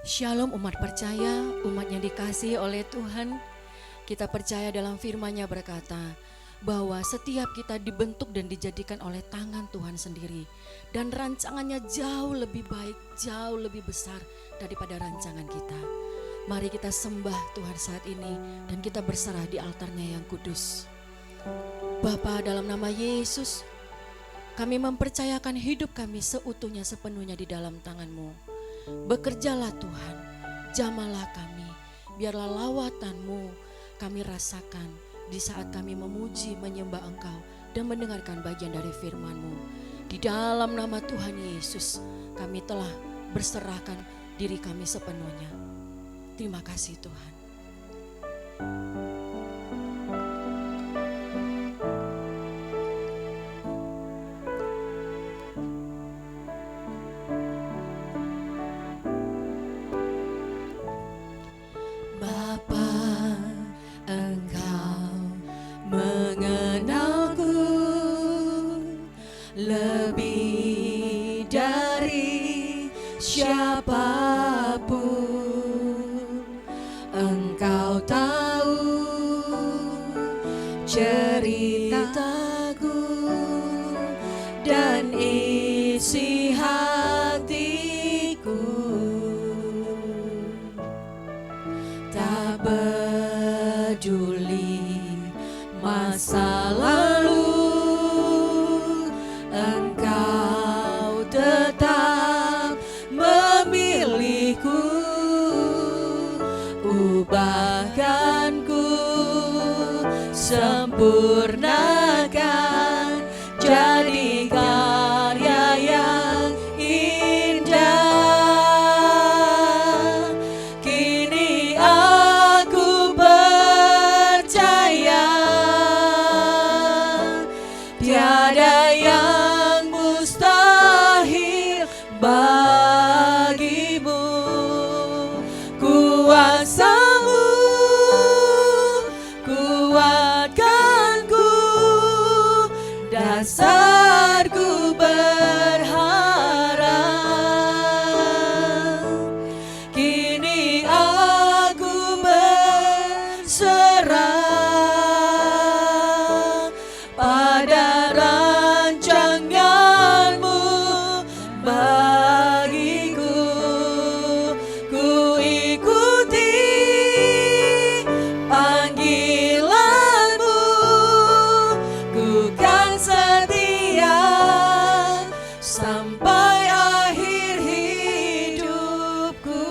Shalom umat percaya, umat yang dikasihi oleh Tuhan. Kita percaya dalam firman-Nya berkata bahwa setiap kita dibentuk dan dijadikan oleh tangan Tuhan sendiri. Dan rancangannya jauh lebih baik, jauh lebih besar daripada rancangan kita. Mari kita sembah Tuhan saat ini dan kita berserah di altar-Nya yang kudus. Bapa, dalam nama Yesus, kami mempercayakan hidup kami seutuhnya sepenuhnya di dalam tangan-Mu. Bekerjalah Tuhan, jamalah kami, biarlah lawatan-Mu kami rasakan di saat kami memuji, menyembah Engkau dan mendengarkan bagian dari firman-Mu. Di dalam nama Tuhan Yesus, kami telah berserahkan diri kami sepenuhnya. Terima kasih Tuhan. Lebih dari siapapun, Engkau tahu ceritaku dan isi hatiku. Tak peduli masa lalu, Engkau tetap memilihku. Ubahkanku, sempurnakan, jadi karya yang indah. Kini aku percaya tiada yang mustahil bagimu. Kuasa-Mu kuatkanku, dasarku berharap. Kini aku berserah pada rancangan-Mu bagiku. Ku ikuti panggilan-Mu, ku kan setia sampai akhir hidupku.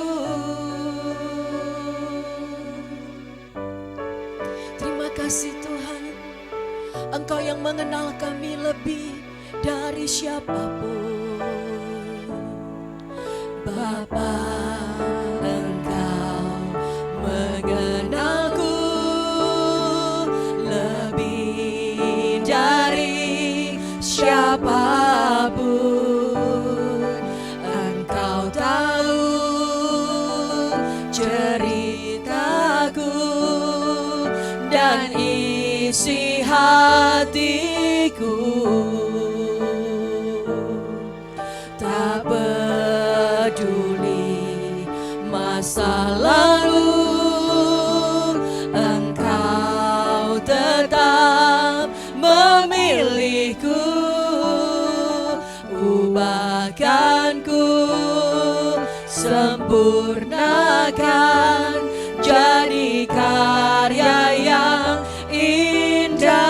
Terima kasih Tuhan, Engkau yang mengenal kami lebih dari siapapun. Bapa, Engkau mengenalku lebih dari siapapun. Engkau tahu ceritaku dan isi hatiku. Tak peduli masa lalu, Engkau tetap memilihku. Ubahkanku, sempurnakan, jadi karya yang indah.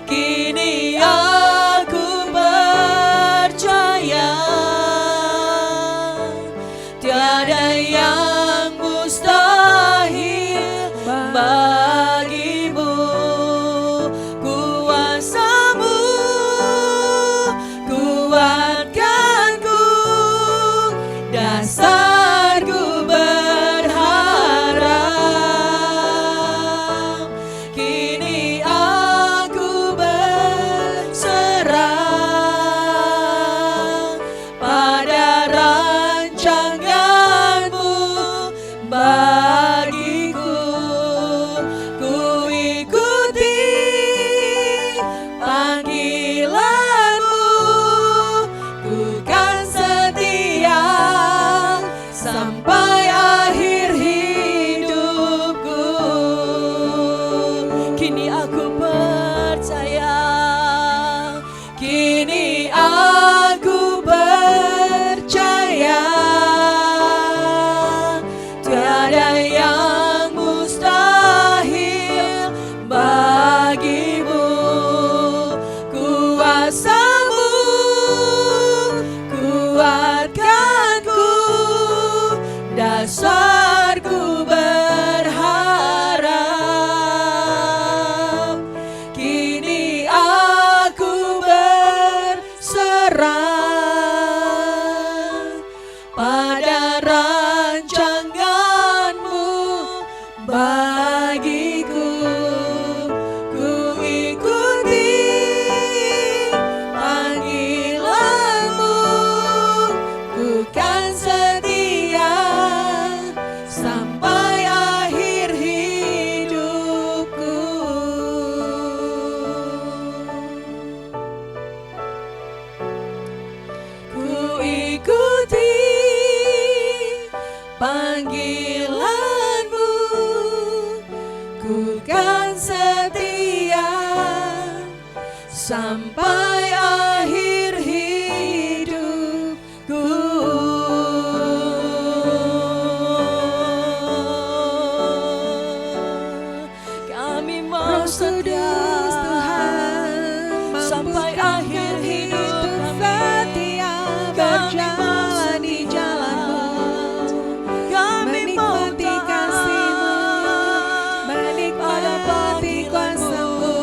Kini aku percaya tiada yang mustahil bagimu. Kuasa-Mu kuatkanku, dasarku berharap. panggilanmu, ku kan setia sampai akhir hidupku. Kami mau setia sampai akhir hidup kami. Berjalan di jalanmu, menikmati kasihmu, menikmati kuasamu,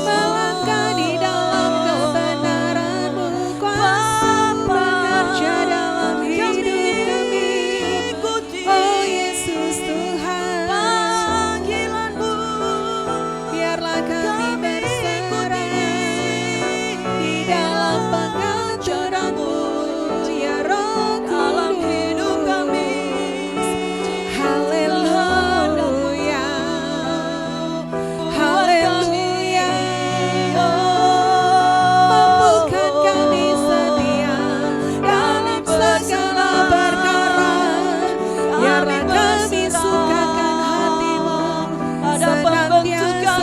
melangkah di dalam kebenaranmu, kuasa bekerja dalam hidup kami. Oh Yesus Tuhan, Panggilanmu, biarlah kami berserah di dalam pengajaranmu, ya Roh dalam Kudus. hidup kami. Haleluya, haleluya. Mampukan kami setia dalam segala perkara, biarlah kami sukakan hatimu, senantiasa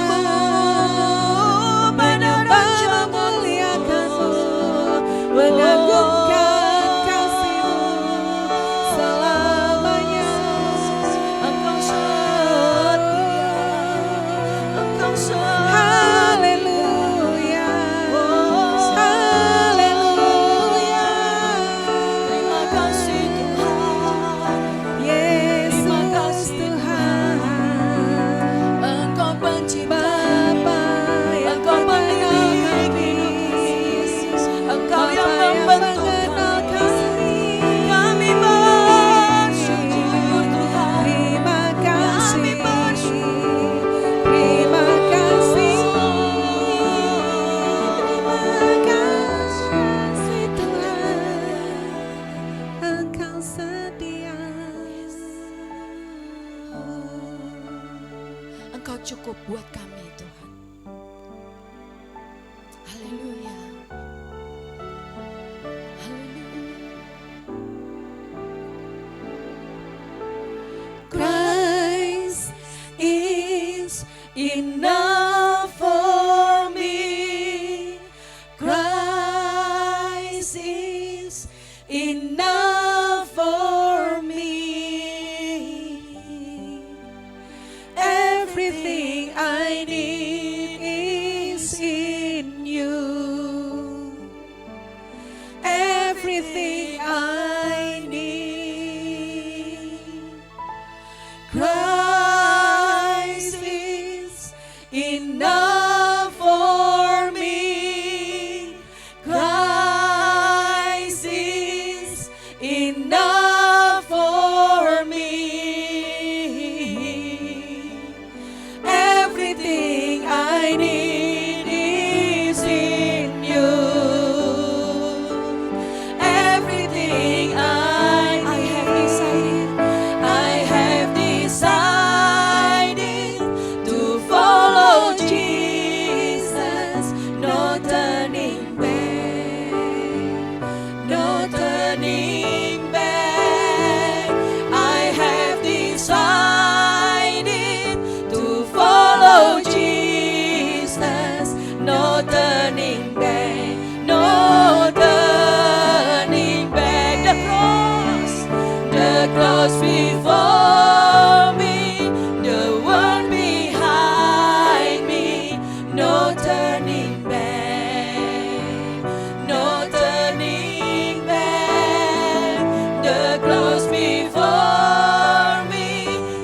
menyembah memuliakanmu, mengagungkan kasihmu selamanya. Engkau setia, Engkau setia. Haleluya, haleluya. Terima kasih Tuhan, Yesus terima kasih Tuhan, Engkau pencipta, Bapa yang Engkau mengenal kami, Engkau Bapa yang yang membentuk mengenal kami. kami. Kami bersyukur Tuhan, Terima kami kasih, bersyukur. terima kasih, Tuhan, Engkau setia. Engkau cukup buat kami Tuhan. Haleluya. Haleluya. Christ is enough for me. Christ is enough for me. Everything I need is in you. Everything I need. Christ is enough for me. Christ is enough for me. Everything I need is in you. Everything I have decided, I have decided to follow Jesus. No turning back, no turning back. I have decided to follow Jesus. No turning back, no turning back. The cross before me, the one behind me. No turning back, no turning back. The cross before me,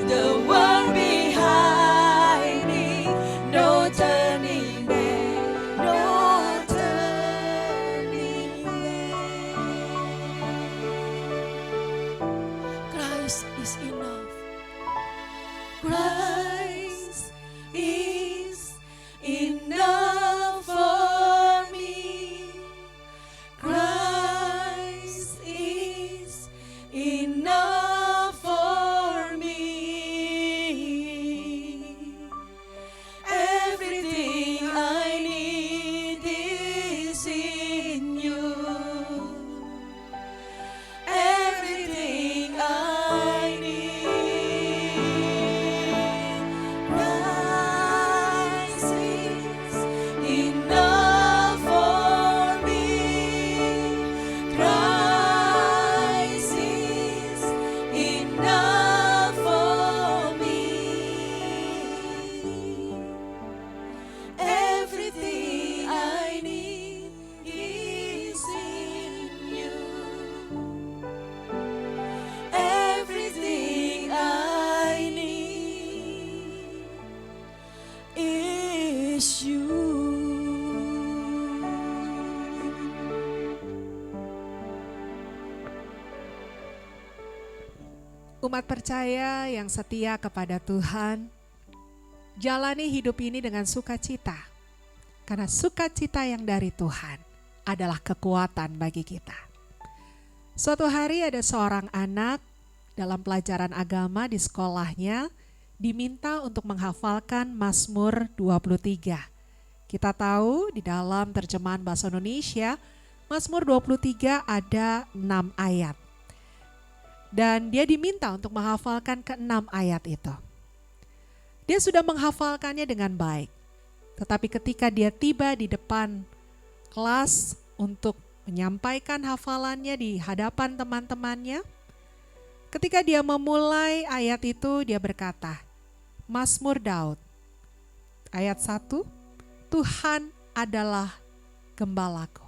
the one behind me. No turning back, no turning back. Christ is enough. Christ is enough for me. Christ is enough for me. Everything I need is in you. Everything Umat percaya yang setia kepada Tuhan, jalani hidup ini dengan sukacita. Karena sukacita yang dari Tuhan adalah kekuatan bagi kita. Suatu hari ada seorang anak dalam pelajaran agama di sekolahnya diminta untuk menghafalkan Mazmur 23. Kita tahu di dalam terjemahan bahasa Indonesia, Mazmur 23 ada 6 ayat. Dan dia diminta untuk menghafalkan ke-6 ayat itu. Dia sudah menghafalkannya dengan baik. Tetapi ketika dia tiba di depan kelas untuk menyampaikan hafalannya di hadapan teman-temannya, ketika dia memulai ayat itu dia berkata, Mazmur Daud, ayat 1, Tuhan adalah gembalaku.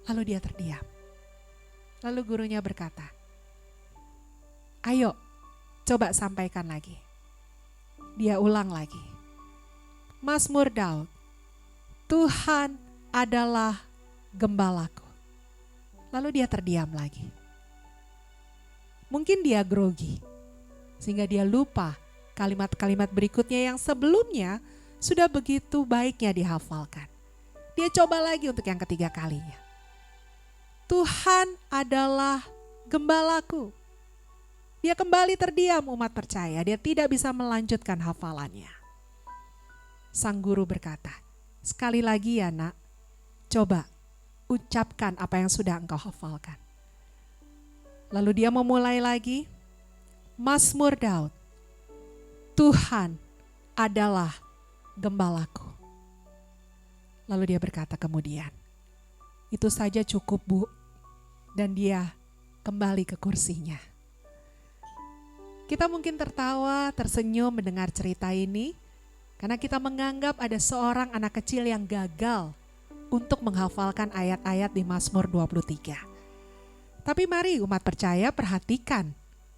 Lalu dia terdiam. Lalu gurunya berkata, ayo coba sampaikan lagi. Dia ulang lagi. Mazmur Daud, Tuhan adalah gembalaku. Lalu dia terdiam lagi. Mungkin dia grogi, sehingga dia lupa kalimat-kalimat berikutnya yang sebelumnya sudah begitu baiknya dihafalkan. Dia coba lagi untuk yang ketiga kalinya. Tuhan adalah gembalaku. Dia kembali terdiam umat percaya, dia tidak bisa melanjutkan hafalannya. Sang guru berkata, sekali lagi ya nak, coba ucapkan apa yang sudah engkau hafalkan. Lalu dia memulai lagi, Mazmur Daud, Tuhan adalah gembalaku. Lalu dia berkata kemudian, itu saja cukup Bu. Dan dia kembali ke kursinya. Kita mungkin tertawa, tersenyum mendengar cerita ini, karena kita menganggap ada seorang anak kecil yang gagal untuk menghafalkan ayat-ayat di Mazmur 23. Tapi mari umat percaya perhatikan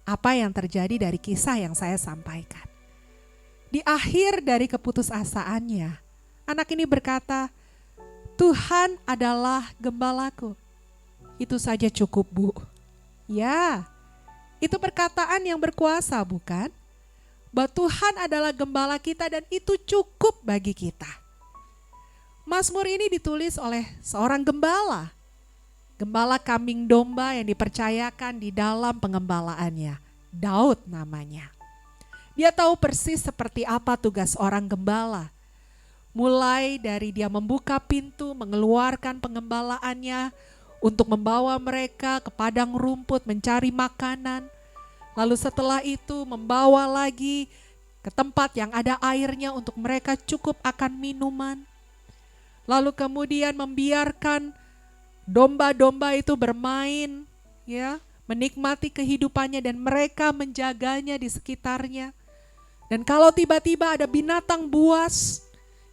apa yang terjadi dari kisah yang saya sampaikan. Di akhir dari keputusasaannya, anak ini berkata, Tuhan adalah gembalaku. Itu saja cukup Bu. Ya, itu perkataan yang berkuasa bukan? Bahwa Tuhan adalah gembala kita dan itu cukup bagi kita. Mazmur ini ditulis oleh seorang gembala. Gembala kambing domba yang dipercayakan di dalam pengembalaannya. Daud namanya. Dia tahu persis seperti apa tugas orang gembala. Mulai dari dia membuka pintu, mengeluarkan pengembalaannya untuk membawa mereka ke padang rumput mencari makanan. Lalu setelah itu membawa lagi ke tempat yang ada airnya untuk mereka cukup akan minuman. Lalu kemudian membiarkan domba-domba itu bermain, ya, menikmati kehidupannya dan mereka menjaganya di sekitarnya. Dan kalau tiba-tiba ada binatang buas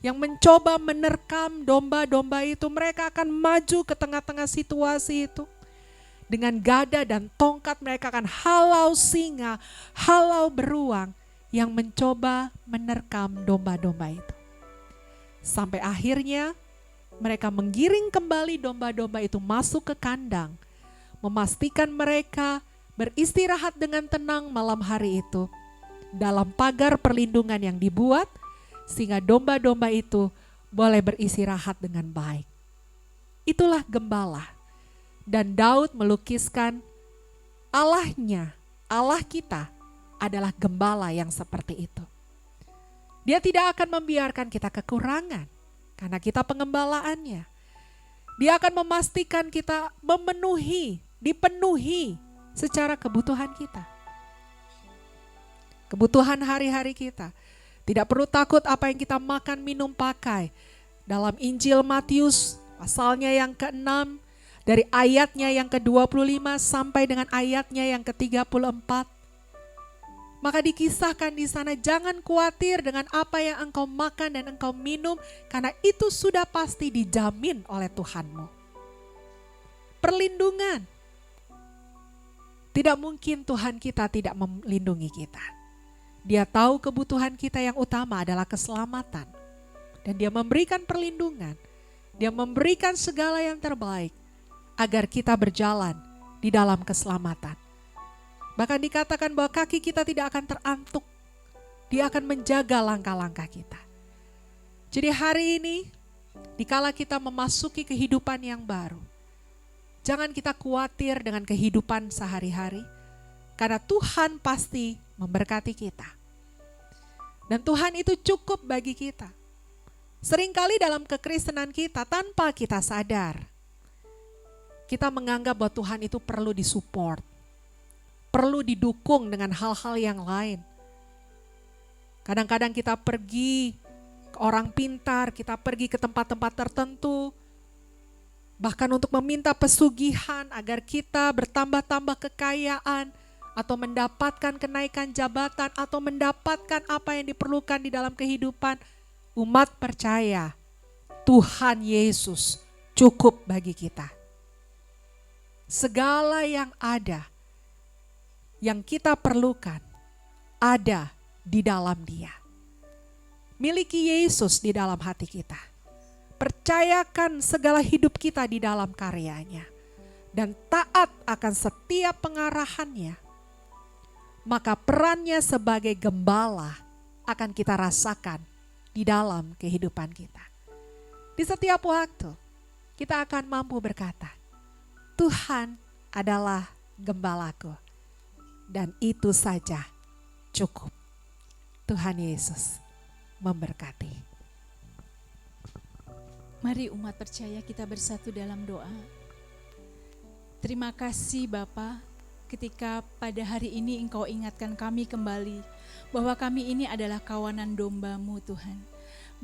yang mencoba menerkam domba-domba itu, mereka akan maju ke tengah-tengah situasi itu. Dengan gada dan tongkat mereka akan halau singa, halau beruang yang mencoba menerkam domba-domba itu. Sampai akhirnya mereka menggiring kembali domba-domba itu masuk ke kandang, memastikan mereka beristirahat dengan tenang malam hari itu dalam pagar perlindungan yang dibuat, sehingga domba-domba itu boleh beristirahat dengan baik. Itulah gembala. Dan Daud melukiskan Allahnya, Allah kita adalah gembala yang seperti itu. Dia tidak akan membiarkan kita kekurangan karena kita pengembalaannya. Dia akan memastikan kita dipenuhi secara kebutuhan kita. Kebutuhan hari-hari kita. Tidak perlu takut apa yang kita makan, minum, pakai. Dalam Injil Matius pasalnya yang ke-6, dari ayatnya yang ke-25 sampai dengan ayatnya yang ke-34. Maka dikisahkan di sana, jangan khawatir dengan apa yang engkau makan dan engkau minum, karena itu sudah pasti dijamin oleh Tuhanmu. Perlindungan. Tidak mungkin Tuhan kita tidak melindungi kita. Dia tahu kebutuhan kita yang utama adalah keselamatan. Dan dia memberikan perlindungan. Dia memberikan segala yang terbaik agar kita berjalan di dalam keselamatan. Bahkan dikatakan bahwa kaki kita tidak akan terantuk. Dia akan menjaga langkah-langkah kita. Jadi hari ini, dikala kita memasuki kehidupan yang baru, jangan kita khawatir dengan kehidupan sehari-hari, karena Tuhan pasti memberkati kita. Dan Tuhan itu cukup bagi kita. Seringkali dalam kekristenan kita, tanpa kita sadar, kita menganggap bahwa Tuhan itu perlu disupport, perlu didukung dengan hal-hal yang lain. Kadang-kadang kita pergi ke orang pintar, kita pergi ke tempat-tempat tertentu, bahkan untuk meminta pesugihan agar kita bertambah-tambah kekayaan, atau mendapatkan kenaikan jabatan, atau mendapatkan apa yang diperlukan di dalam kehidupan. Umat percaya, Tuhan Yesus cukup bagi kita. Segala yang ada, yang kita perlukan, ada di dalam Dia. Miliki Yesus di dalam hati kita. Percayakan segala hidup kita di dalam karyanya. Dan taat akan setiap pengarahannya. Maka perannya sebagai gembala akan kita rasakan di dalam kehidupan kita. Di setiap waktu kita akan mampu berkata, Tuhan adalah gembalaku. Dan itu saja cukup. Tuhan Yesus memberkati. Mari umat percaya kita bersatu dalam doa. Terima kasih Bapa, ketika pada hari ini Engkau ingatkan kami kembali bahwa kami ini adalah kawanan domba-Mu Tuhan.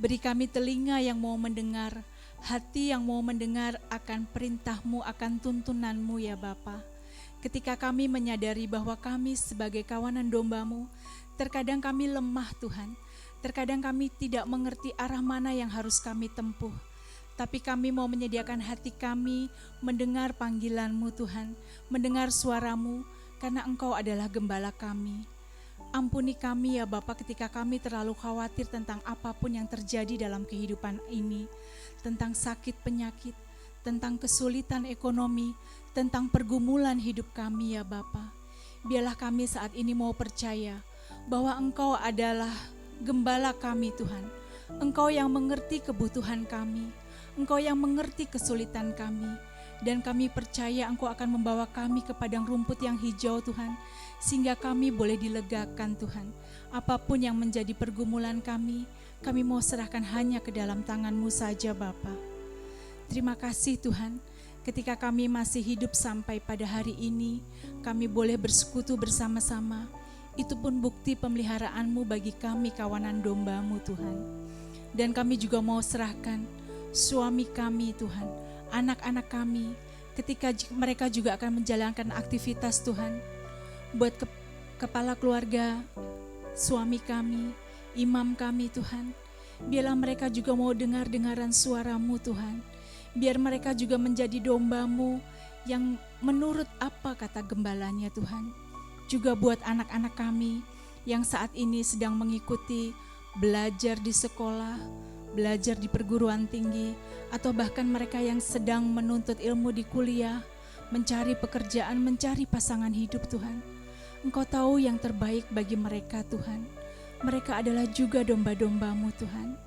Beri kami telinga yang mau mendengar, hati yang mau mendengar akan perintah-Mu, akan tuntunan-Mu ya Bapa. Ketika kami menyadari bahwa kami sebagai kawanan domba-Mu, terkadang kami lemah Tuhan. Terkadang kami tidak mengerti arah mana yang harus kami tempuh. Tapi kami mau menyediakan hati kami mendengar panggilan-Mu Tuhan, mendengar suara-Mu, karena Engkau adalah gembala kami. Ampuni kami ya Bapa ketika kami terlalu khawatir tentang apapun yang terjadi dalam kehidupan ini, tentang sakit penyakit, tentang kesulitan ekonomi, tentang pergumulan hidup kami ya Bapa. Biarlah kami saat ini mau percaya bahwa Engkau adalah gembala kami Tuhan. Engkau yang mengerti kebutuhan kami, Engkau yang mengerti kesulitan kami, dan kami percaya Engkau akan membawa kami ke padang rumput yang hijau Tuhan, sehingga kami boleh dilegakan Tuhan. Apapun yang menjadi pergumulan kami mau serahkan hanya ke dalam tangan-Mu saja Bapa. Terima kasih Tuhan, ketika kami masih hidup sampai pada hari ini, kami boleh bersekutu bersama-sama. Itu pun bukti pemeliharaan-Mu bagi kami kawanan domba-Mu Tuhan. Dan kami juga mau serahkan suami kami Tuhan, anak-anak kami, ketika mereka juga akan menjalankan aktivitas Tuhan. Buat kepala keluarga, suami kami, imam kami Tuhan, biarlah mereka juga mau dengar-dengaran suara-Mu Tuhan. Biar mereka juga menjadi domba-Mu yang menurut apa kata gembalanya Tuhan. Juga buat anak-anak kami yang saat ini sedang mengikuti belajar di sekolah, belajar di perguruan tinggi, atau bahkan mereka yang sedang menuntut ilmu di kuliah, mencari pekerjaan, mencari pasangan hidup Tuhan. Engkau tahu yang terbaik bagi mereka Tuhan. Mereka adalah juga domba-domba-Mu Tuhan.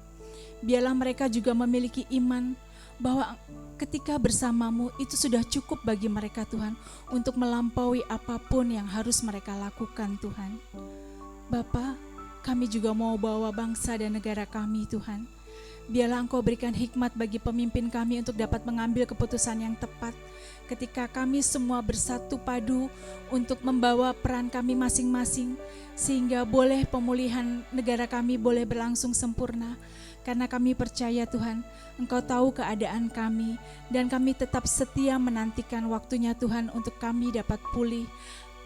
Biarlah mereka juga memiliki iman bahwa ketika bersama-Mu itu sudah cukup bagi mereka Tuhan untuk melampaui apapun yang harus mereka lakukan Tuhan. Bapa, kami juga mau bawa bangsa dan negara kami Tuhan. Biarlah Engkau berikan hikmat bagi pemimpin kami untuk dapat mengambil keputusan yang tepat ketika kami semua bersatu padu untuk membawa peran kami masing-masing, sehingga boleh pemulihan negara kami boleh berlangsung sempurna. Karena kami percaya Tuhan, Engkau tahu keadaan kami, dan kami tetap setia menantikan waktunya Tuhan untuk kami dapat pulih,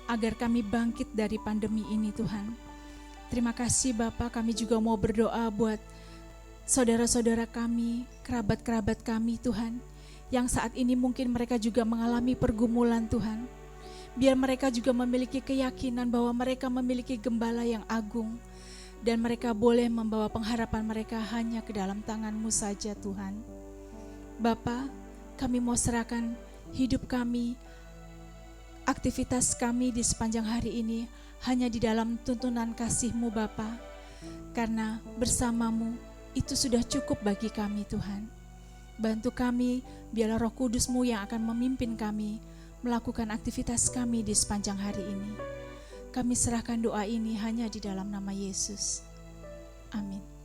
agar kami bangkit dari pandemi ini Tuhan. Terima kasih Bapa, kami juga mau berdoa buat saudara-saudara kami, kerabat-kerabat kami Tuhan, yang saat ini mungkin mereka juga mengalami pergumulan Tuhan. Biar mereka juga memiliki keyakinan bahwa mereka memiliki gembala yang agung, dan mereka boleh membawa pengharapan mereka hanya ke dalam tangan-Mu saja Tuhan. Bapa, kami mau serahkan hidup kami, aktivitas kami di sepanjang hari ini hanya di dalam tuntunan kasih-Mu Bapa, karena bersama-Mu itu sudah cukup bagi kami Tuhan. Bantu kami, biarlah Roh Kudus-Mu yang akan memimpin kami melakukan aktivitas kami di sepanjang hari ini. Kami serahkan doa ini hanya di dalam nama Yesus. Amin.